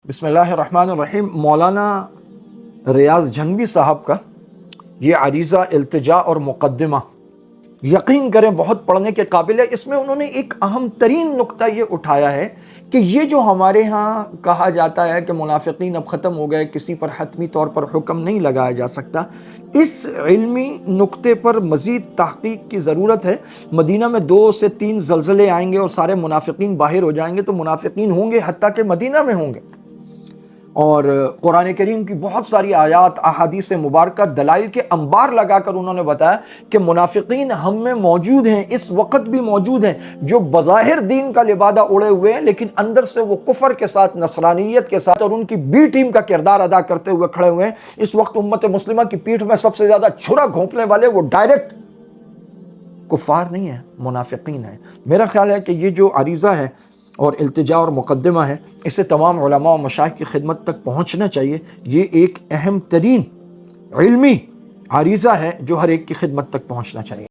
बिस्मिल्लाहिर्रहमानिर्रहीम। मौलाना रियाज जंगवी साहब का ये अरीज़ा इल्तिजा और मुक़द्दिमा यकीन करें बहुत पढ़ने के काबिल है। इसमें उन्होंने एक अहम तरीन नुक्ता ये उठाया है कि ये जो हमारे यहाँ कहा जाता है कि मुनाफिकीन अब ख़त्म हो गए, किसी पर हतमी तौर पर हुक्म नहीं लगाया जा सकता, इस इल्मी नुक्ते पर मज़ीद तहक़ीक़ की ज़रूरत है। मदीना में 2 से 3 ज़लज़ले आएंगे और सारे मुनाफिकीन बाहर हो जाएंगे, तो मुनाफिकीन होंगे हत्ता के मदीना में होंगे। और कुरान करीम की बहुत सारी आयात अहादीस मुबारक दलाइल के अंबार लगाकर उन्होंने बताया कि मुनाफिकीन हम में मौजूद हैं, इस वक्त भी मौजूद हैं, जो बज़ाहिर दीन का लिबादा उड़े हुए हैं लेकिन अंदर से वो कुफर के साथ, नसरानियत के साथ और उनकी बी टीम का किरदार अदा करते हुए खड़े हुए हैं। इस वक्त उम्मत मुस्लिमा की पीठ में सबसे ज्यादा छुरा घोंपने वाले वो डायरेक्ट कुफार नहीं है, मुनाफिकीन है। मेरा ख्याल है कि ये जो अरीज़ा है और इल्तिजा और मुक़द्दिमा है, इसे तमाम उलमा और मशाइख की खिदमत तक पहुँचना चाहिए। ये एक अहम तरीन इल्मी अरीज़ा है जो हर एक की खिदमत तक पहुँचना चाहिए।